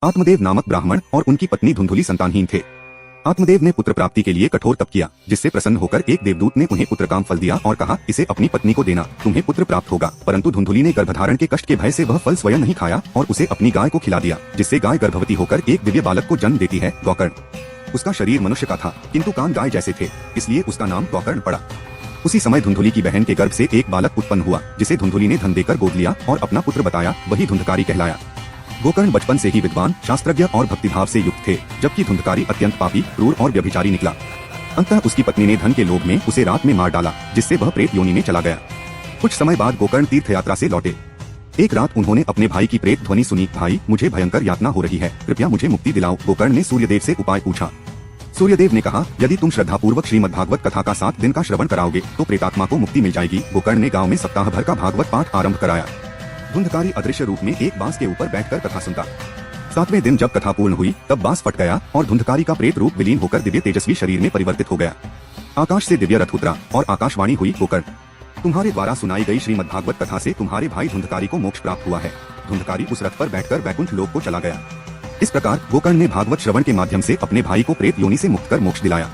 आत्मदेव नामक ब्राह्मण और उनकी पत्नी धुंधुली संतानहीन थे। आत्मदेव ने पुत्र प्राप्ति के लिए कठोर तप किया, जिससे प्रसन्न होकर एक देवदूत ने उन्हें पुत्र काम फल दिया और कहा, इसे अपनी पत्नी को देना, तुम्हें पुत्र प्राप्त होगा। परंतु धुंधुली ने गर्भधारण के कष्ट के भय से वह फल स्वयं नहीं खाया और उसे अपनी गाय को खिला दिया, जिससे गाय गर्भवती होकर एक दिव्य बालक को जन्म देती है, गोकर्ण। उसका शरीर मनुष्य का था, किंतु कान गाय जैसे थे, इसलिए उसका नाम गोकर्ण पड़ा। उसी समय धुंधुली की बहन के गर्भ से एक बालक उत्पन्न हुआ, जिसे धुंधुली ने धन देकर गोद लिया और अपना पुत्र बताया, वही धुंधकारी कहलाया। गोकर्ण बचपन से ही विद्वान, शास्त्रज्ञ और भक्तिभाव से युक्त थे, जबकि धुंधकारी अत्यंत पापी, क्रूर और व्यभिचारी निकला। अंततः उसकी पत्नी ने धन के लोभ में उसे रात में मार डाला, जिससे वह प्रेत योनि में चला गया। कुछ समय बाद गोकर्ण तीर्थ यात्रा से लौटे। एक रात उन्होंने अपने भाई की प्रेत ध्वनि सुनी, भाई मुझे भयंकर यातना हो रही है, कृपया मुझे मुक्ति दिलाओ। गोकर्ण ने सूर्यदेव से उपाय पूछा। सूर्यदेव ने कहा, यदि तुम श्रद्धापूर्वक श्रीमद् भागवत कथा का 7 दिन का श्रवण कराओगे तो प्रेतात्मा को मुक्ति मिल जाएगी। गोकर्ण ने गांव में सप्ताह भर का भागवत पाठ आरंभ कराया। धुंधकारी अदृश्य रूप में एक बांस के ऊपर बैठकर कथा सुनता। 7वें दिन जब कथा पूर्ण हुई तब बांस फट गया और धुंधकारी का प्रेत रूप विलीन होकर दिव्य तेजस्वी शरीर में परिवर्तित हो गया। आकाश से दिव्य रथ उतरा और आकाशवाणी हुई, गोकर्ण, तुम्हारे द्वारा सुनाई गई श्रीमद् भागवत कथा से तुम्हारे भाई धुंधकारी को मोक्ष प्राप्त हुआ है। धुंधकारी उस रथ पर बैठकर वैकुंठ लोक को चला गया। इस प्रकार गोकर्ण ने भागवत श्रवण के माध्यम से अपने भाई को प्रेत योनि से मुक्त कर मोक्ष दिलाया।